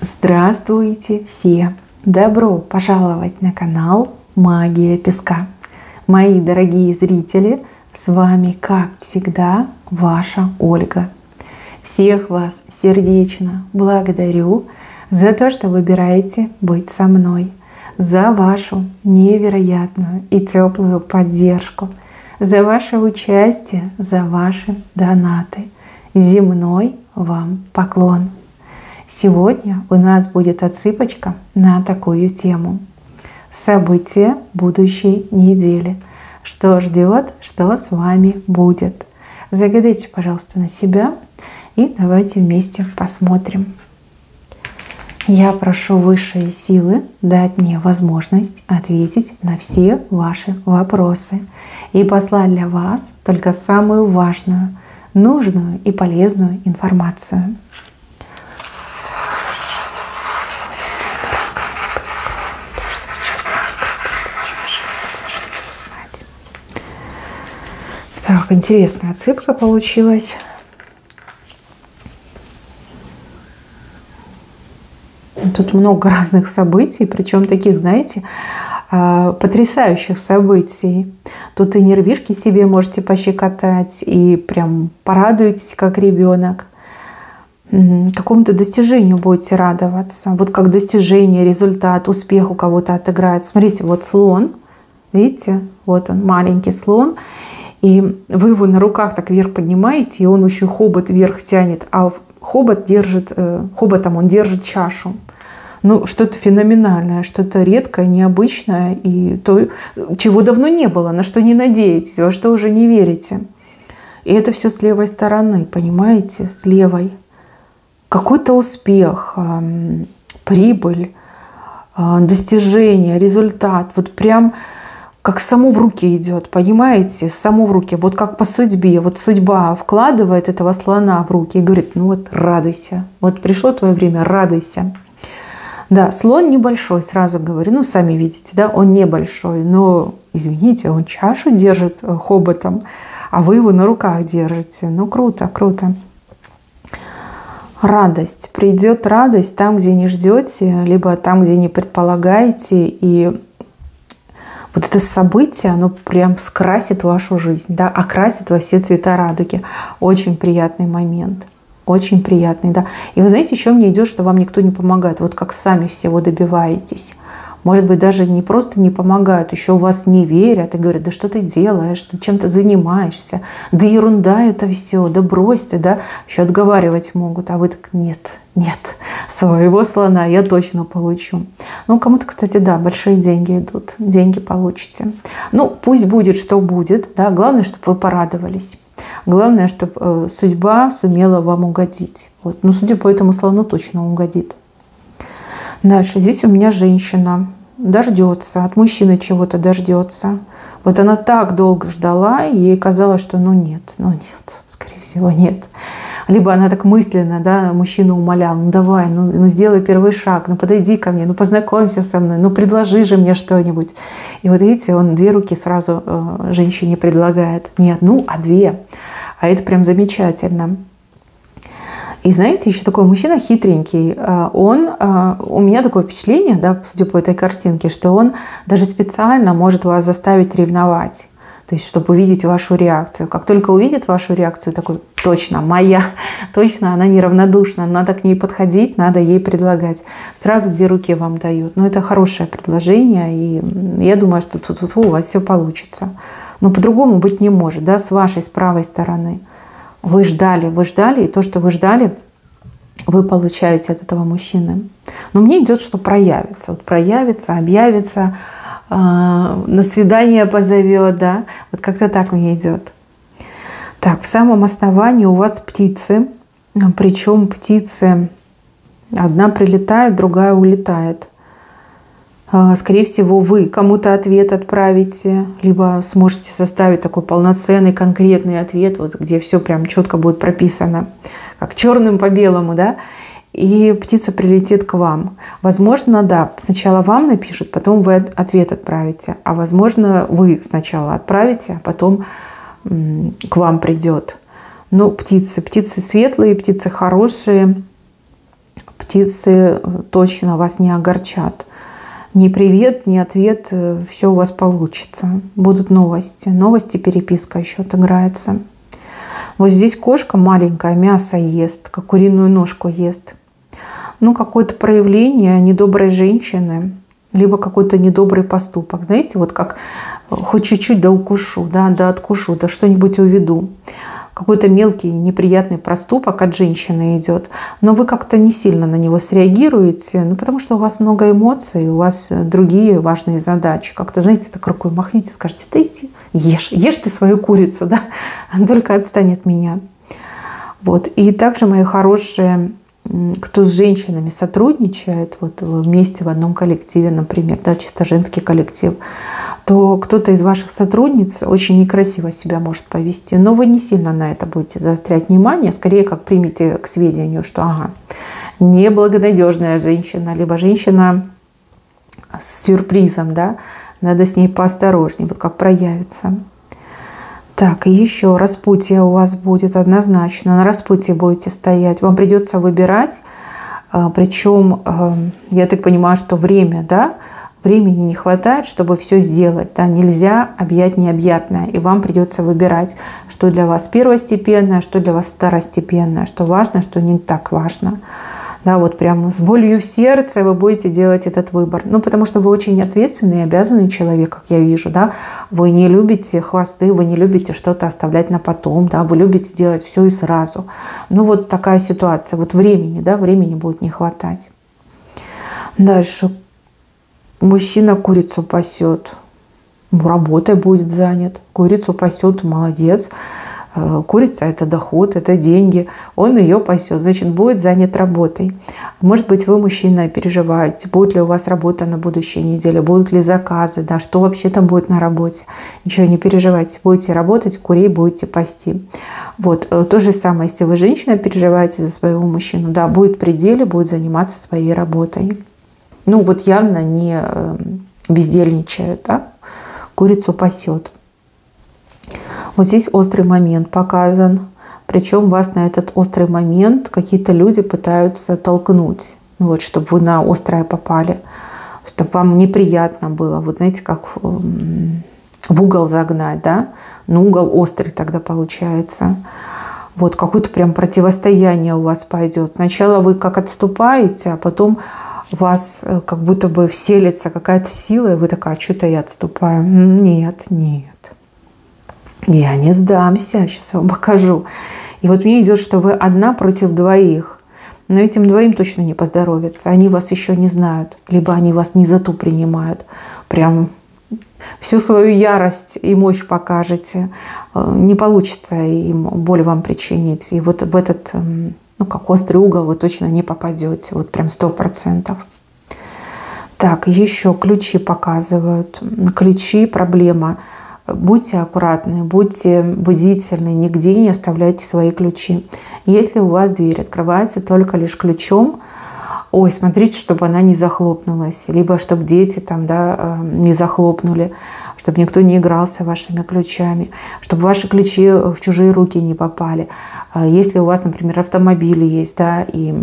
Здравствуйте все! Добро пожаловать на канал Магия Песка. Мои дорогие зрители, с вами, как всегда, ваша Ольга. Всех вас сердечно благодарю за то, что выбираете быть со мной, за вашу невероятную и теплую поддержку, за ваше участие, за ваши донаты. Земной вам поклон! Сегодня у нас будет отсыпочка на такую тему. События будущей недели. Что ждет, что с вами будет. Загадайте, пожалуйста, на себя и давайте вместе посмотрим. Я прошу высшие силы дать мне возможность ответить на все ваши вопросы и послать для вас только самую важную, нужную и полезную информацию. Так, интересная отсыпка получилась. Тут много разных событий, причем таких, знаете, потрясающих событий. Тут и нервишки себе можете пощекотать, и прям порадуетесь, как ребенок. Какому-то достижению будете радоваться. Вот как достижение, результат, успех у кого-то отыграет. Смотрите, вот слон, видите, вот он, маленький слон. И вы его на руках так вверх поднимаете, и он еще хобот вверх тянет, а хоботом он держит чашу. Ну, что-то феноменальное, что-то редкое, необычное, и то, чего давно не было, на что не надеетесь, во что уже не верите. И это все с левой стороны, понимаете, с левой. Какой-то успех, прибыль, достижение, результат, вот прям как само в руки идет, понимаете, само в руки, вот как по судьбе, вот судьба вкладывает этого слона в руки и говорит, ну вот радуйся, вот пришло твое время, радуйся. Да, слон небольшой, сразу говорю, ну сами видите, да, он небольшой, но, извините, он чашу держит хоботом, а вы его на руках держите, ну круто, круто. Радость, придет радость там, где не ждете, либо там, где не предполагаете, и вот это событие, оно прям скрасит вашу жизнь, да, окрасит во все цвета радуги. Очень приятный момент, очень приятный, да. И вы знаете, еще мне идет, что вам никто не помогает, вот как сами всего добиваетесь. Может быть, даже не просто не помогают, еще у вас не верят и говорят, да что ты делаешь, ты чем-то занимаешься, да ерунда это все, да брось ты, да, еще отговаривать могут, а вы так нет, нет, своего слона я точно получу. Ну, кому-то, кстати, да, большие деньги идут, деньги получите. Ну, пусть будет, что будет, да, главное, чтобы вы порадовались. Главное, чтобы судьба сумела вам угодить. Вот. Ну, судя по этому слону, точно угодит. Дальше. Здесь у меня женщина дождется, от мужчины чего-то дождется. Вот она так долго ждала, и ей казалось, что ну нет, скорее всего нет. Либо она так мысленно, да, мужчину умоляла, ну давай, ну сделай первый шаг, ну подойди ко мне, ну познакомься со мной, ну предложи же мне что-нибудь. И вот видите, он две руки сразу женщине предлагает. Не одну, а две. А это прям замечательно. И знаете, еще такой мужчина хитренький, у меня такое впечатление, да, судя по этой картинке, что он даже специально может вас заставить ревновать, то есть чтобы увидеть вашу реакцию. Как только увидит вашу реакцию, такой, точно, моя, точно, она неравнодушна, надо к ней подходить, надо ей предлагать. Сразу две руки вам дают. Но это хорошее предложение, и я думаю, что тут у вас все получится. Но по-другому быть не может, да, с вашей, с правой стороны. Вы ждали, и то, что вы ждали, вы получаете от этого мужчины. Но мне идет, что проявится. Вот проявится, объявится, на свидание позовет, да. Вот как-то так мне идет. Так, в самом основании у вас птицы. Причем птицы, одна прилетает, другая улетает. Скорее всего, вы кому-то ответ отправите, либо сможете составить такой полноценный, конкретный ответ, вот, где все прям четко будет прописано, как черным по белому, да, и птица прилетит к вам. Возможно, да, сначала вам напишут, потом вы ответ отправите, а возможно, вы сначала отправите, а потом к вам придет. Но птицы светлые, птицы хорошие, птицы точно вас не огорчат. Ни привет, ни ответ, все у вас получится. Будут новости. Новости, переписка еще отыграется. Вот здесь кошка маленькая, мясо ест, как куриную ножку ест. Ну, какое-то проявление недоброй женщины, либо какой-то недобрый поступок. Знаете, вот как хоть чуть-чуть да укушу, да откушу, да что-нибудь уведу. Какой-то мелкий неприятный проступок от женщины идет, но вы как-то не сильно на него среагируете, ну, потому что у вас много эмоций, у вас другие важные задачи. Как-то, знаете, так рукой махните, скажете: да иди, ешь ты свою курицу, да, только отстань от меня. Вот. И также, мои хорошие, кто с женщинами сотрудничает, вот вместе в одном коллективе, например, да, чисто женский коллектив, то кто-то из ваших сотрудниц очень некрасиво себя может повести. Но вы не сильно на это будете заострять внимание, скорее как примите к сведению, что ага, неблагонадежная женщина, либо женщина с сюрпризом, да, надо с ней поосторожнее, вот как проявится. Так, и еще распутье у вас будет однозначно. На распутье будете стоять. Вам придется выбирать. Причем, я так понимаю, что время, да, времени не хватает, чтобы все сделать. Да, нельзя объять необъятное. И вам придется выбирать, что для вас первостепенное, что для вас второстепенное, что важно, что не так важно. Да, вот прям с болью в сердце вы будете делать этот выбор. Ну, потому что вы очень ответственный и обязанный человек, как я вижу, да. Вы не любите хвосты, вы не любите что-то оставлять на потом, да. Вы любите делать все и сразу. Ну, вот такая ситуация. Вот времени, да, времени будет не хватать. Дальше. Мужчина курицу пасет. Работой будет занят. Курицу пасет, молодец. Курица – это доход, это деньги. Он ее пасет, значит, будет занят работой. Может быть, вы, мужчина, переживаете, будет ли у вас работа на будущей неделе, будут ли заказы, да, что вообще там будет на работе. Ничего не переживайте, будете работать, курей будете пасти. Вот, то же самое, если вы, женщина, переживаете за своего мужчину, да, будет при деле, будет заниматься своей работой. Ну, вот явно не бездельничает, да, курицу пасет. Вот здесь острый момент показан. Причем вас на этот острый момент какие-то люди пытаются толкнуть. Вот, чтобы вы на острое попали. Чтобы вам неприятно было. Вот знаете, как в угол загнать, да? Ну, угол острый тогда получается. Вот, какое-то прям противостояние у вас пойдет. Сначала вы как отступаете, а потом у вас как будто бы вселится какая-то сила, и вы такая: что-то я отступаю. Нет, нет. Я не сдамся, сейчас я вам покажу. И вот мне идет, что вы одна против двоих. Но этим двоим точно не поздоровится. Они вас еще не знают. Либо они вас не за ту принимают. Прям всю свою ярость и мощь покажете. Не получится им боль вам причинить. И вот в этот, ну, как острый угол вы точно не попадете. Вот прям 100%. Так, еще ключи показывают. Ключи, проблема. Будьте аккуратны, будьте бдительны, нигде не оставляйте свои ключи. Если у вас дверь открывается только лишь ключом, ой, смотрите, чтобы она не захлопнулась, либо чтобы дети там, да, не захлопнули, чтобы никто не игрался вашими ключами, чтобы ваши ключи в чужие руки не попали. Если у вас, например, автомобиль есть, да, и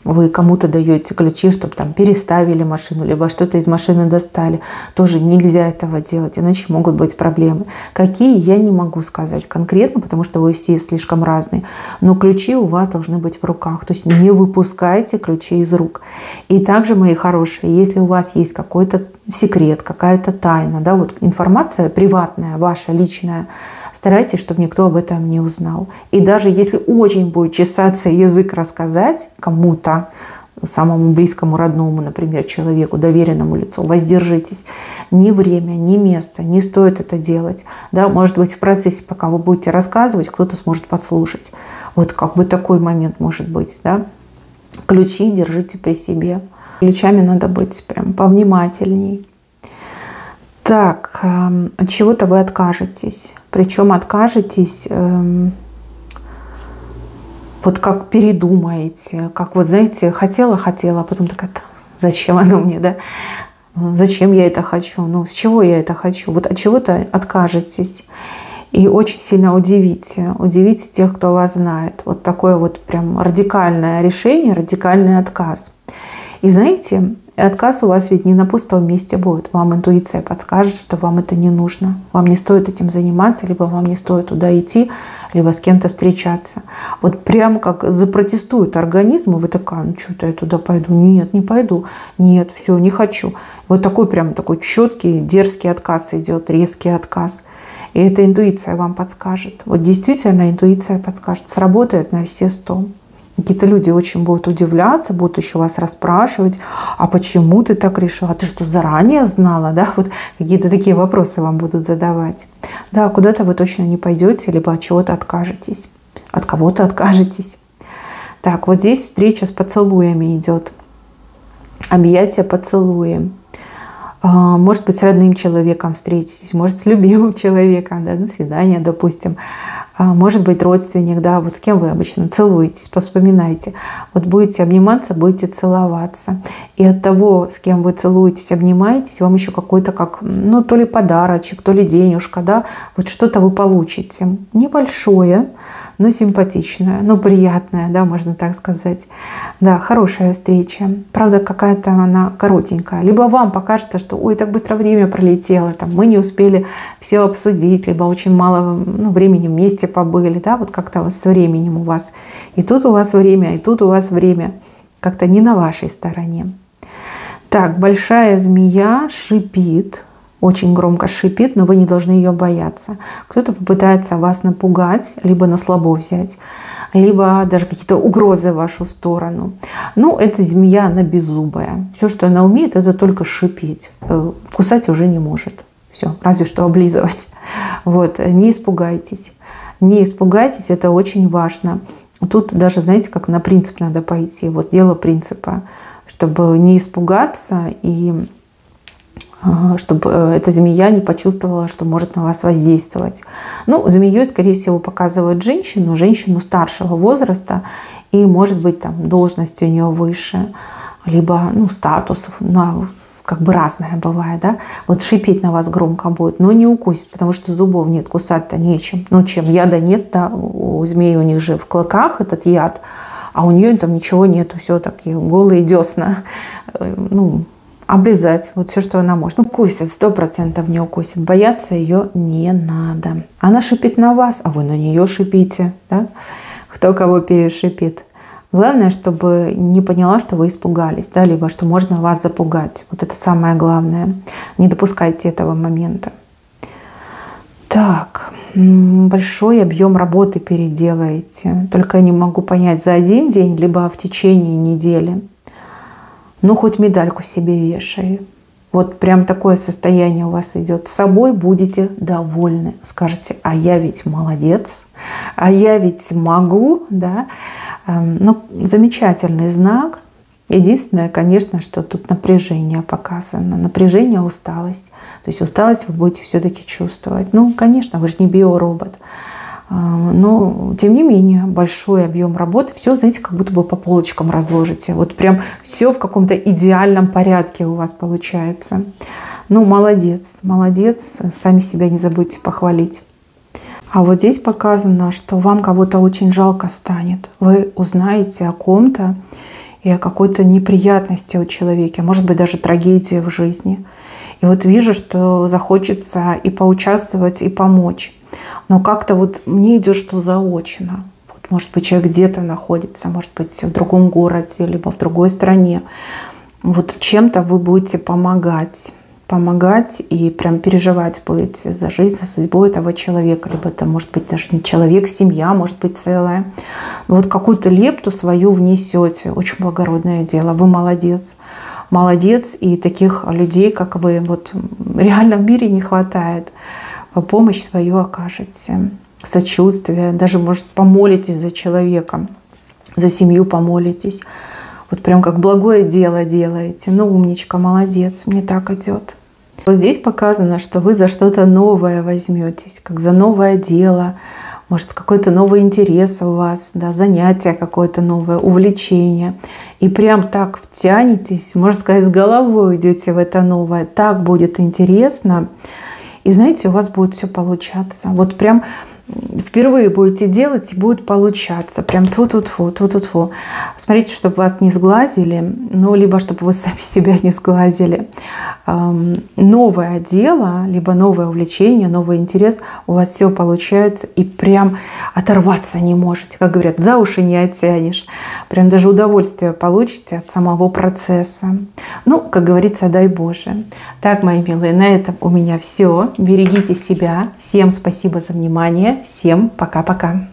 вы кому-то даете ключи, чтобы там переставили машину, либо что-то из машины достали. Тоже нельзя этого делать, иначе могут быть проблемы. Какие, я не могу сказать конкретно, потому что вы все слишком разные. Но ключи у вас должны быть в руках. То есть не выпускайте ключи из рук. И также, мои хорошие, если у вас есть какой-то секрет, какая-то тайна, да, вот информация приватная, ваша, личная, старайтесь, чтобы никто об этом не узнал. И даже если очень будет чесаться язык рассказать кому-то, самому близкому, родному, например, человеку, доверенному лицу, воздержитесь. Ни время, ни место, не стоит это делать. Да, может быть, в процессе, пока вы будете рассказывать, кто-то сможет подслушать. Вот как бы такой момент может быть. Да? Ключи держите при себе. Ключами надо быть прям повнимательней. Так, от чего-то вы откажетесь. Причем откажетесь, вот как передумаете, как вот, знаете, хотела, а потом такая: зачем оно мне, да? Зачем я это хочу? Ну, с чего я это хочу? Вот от чего-то откажетесь. И очень сильно удивите тех, кто вас знает. Вот такое вот прям радикальное решение, радикальный отказ. И знаете, отказ у вас ведь не на пустом месте будет. Вам интуиция подскажет, что вам это не нужно. Вам не стоит этим заниматься, либо вам не стоит туда идти, либо с кем-то встречаться. Вот прям как запротестует организм, и вы такая, ну что-то я туда пойду. Нет, не пойду. Нет, все, не хочу. Вот такой прям такой четкий, дерзкий отказ идет, резкий отказ. И эта интуиция вам подскажет. Вот действительно интуиция подскажет. Сработает на все 100. Какие-то люди очень будут удивляться, будут еще вас расспрашивать, а почему ты так решила? А ты что, заранее знала? Да? Вот какие-то такие вопросы вам будут задавать. Да, куда-то вы точно не пойдете, либо от чего-то откажетесь, от кого-то откажетесь. Так, вот здесь встреча с поцелуями идет. Объятия поцелуем. Может быть, с родным человеком встретитесь, может, с любимым человеком, да, на свидание, допустим. Может быть, родственник, да, вот с кем вы обычно целуетесь, вспоминайте. Вот будете обниматься, будете целоваться. И от того, с кем вы целуетесь, обнимаетесь, вам еще какой-то как, ну, то ли подарочек, то ли денежка, да, вот что-то вы получите. Небольшое, но симпатичное, но приятное, да, можно так сказать. Да, хорошая встреча. Правда, какая-то она коротенькая. Либо вам покажется, что ой, так быстро время пролетело, там, мы не успели все обсудить, либо очень мало времени вместе побыли, да, вот как-то вот со временем у вас. И тут у вас время, и тут у вас время. Как-то не на вашей стороне. Так, большая змея шипит. Очень громко шипит, но вы не должны ее бояться. Кто-то попытается вас напугать, либо на слабо взять, либо даже какие-то угрозы в вашу сторону. Ну, эта змея, она беззубая. Все, что она умеет, это только шипеть. Кусать уже не может. Все, разве что облизывать. Вот, не испугайтесь. Не испугайтесь, это очень важно. Тут даже, знаете, как на принцип надо пойти. Вот дело принципа, чтобы не испугаться и чтобы эта змея не почувствовала, что может на вас воздействовать. Ну, змеей, скорее всего, показывают женщину старшего возраста, и, может быть, там должность у нее выше, либо, ну, статус, ну, как бы разное бывает, да. Вот шипеть на вас громко будет, но не укусит, потому что зубов нет, кусать-то нечем. Ну, чем? Яда нет, да, у змеи у них же в клыках этот яд, а у нее там ничего нету, все такие голые десна, ну, облизать, вот все, что она может. Ну, укусит, 100% не укусит. Бояться ее не надо. Она шипит на вас, а вы на нее шипите. Да? Кто кого перешипит. Главное, чтобы не поняла, что вы испугались, да, либо что можно вас запугать. Вот это самое главное. Не допускайте этого момента. Так, большой объем работы переделаете. Только я не могу понять, за один день, либо в течение недели. Ну, хоть медальку себе вешай. Вот прям такое состояние у вас идет. С собой будете довольны. Скажете, а я ведь молодец, а я ведь могу. Да? Ну, замечательный знак. Единственное, конечно, что тут напряжение показано. Напряжение, усталость. То есть усталость вы будете все-таки чувствовать. Ну, конечно, вы же не биоробот. Но, тем не менее, большой объем работы. Все, знаете, как будто бы по полочкам разложите. Вот прям все в каком-то идеальном порядке у вас получается. Ну, молодец, молодец. Сами себя не забудьте похвалить. А вот здесь показано, что вам кого-то очень жалко станет. Вы узнаете о ком-то и о какой-то неприятности у человека. Может быть, даже трагедии в жизни. И вот вижу, что захочется и поучаствовать, и помочь. Но как-то вот мне идет, что заочно. Вот, может быть, человек где-то находится, может быть, в другом городе, либо в другой стране. Вот чем-то вы будете помогать и прям переживать будете за жизнь, за судьбу этого человека. Либо это может быть даже не человек, семья, может быть, целая. Вот какую-то лепту свою внесете. Очень благородное дело. Вы молодец. Молодец. И таких людей, как вы, вот реально в мире не хватает. Помощь свою окажете, сочувствие, даже, может, помолитесь за человека, за семью помолитесь. Вот прям как благое дело делаете. Ну, умничка, молодец, мне так идет. Вот здесь показано, что вы за что-то новое возьметесь, как за новое дело, может, какой-то новый интерес у вас, да, занятие какое-то новое, увлечение. И прям так втянетесь, можно сказать, с головой уйдете в это новое. Так будет интересно. И знаете, у вас будет все получаться. Вот прям впервые будете делать, и будет получаться. Прям тьфу-тьфу-тьфу, тьфу-тьфу-тьфу. Смотрите, чтобы вас не сглазили, ну, либо чтобы вы сами себя не сглазили. Новое дело, либо новое увлечение, новый интерес, у вас все получается, и прям оторваться не можете. Как говорят, за уши не оттянешь. Прям даже удовольствие получите от самого процесса. Ну, как говорится, дай Боже. Так, мои милые, на этом у меня все. Берегите себя. Всем спасибо за внимание. Всем пока-пока.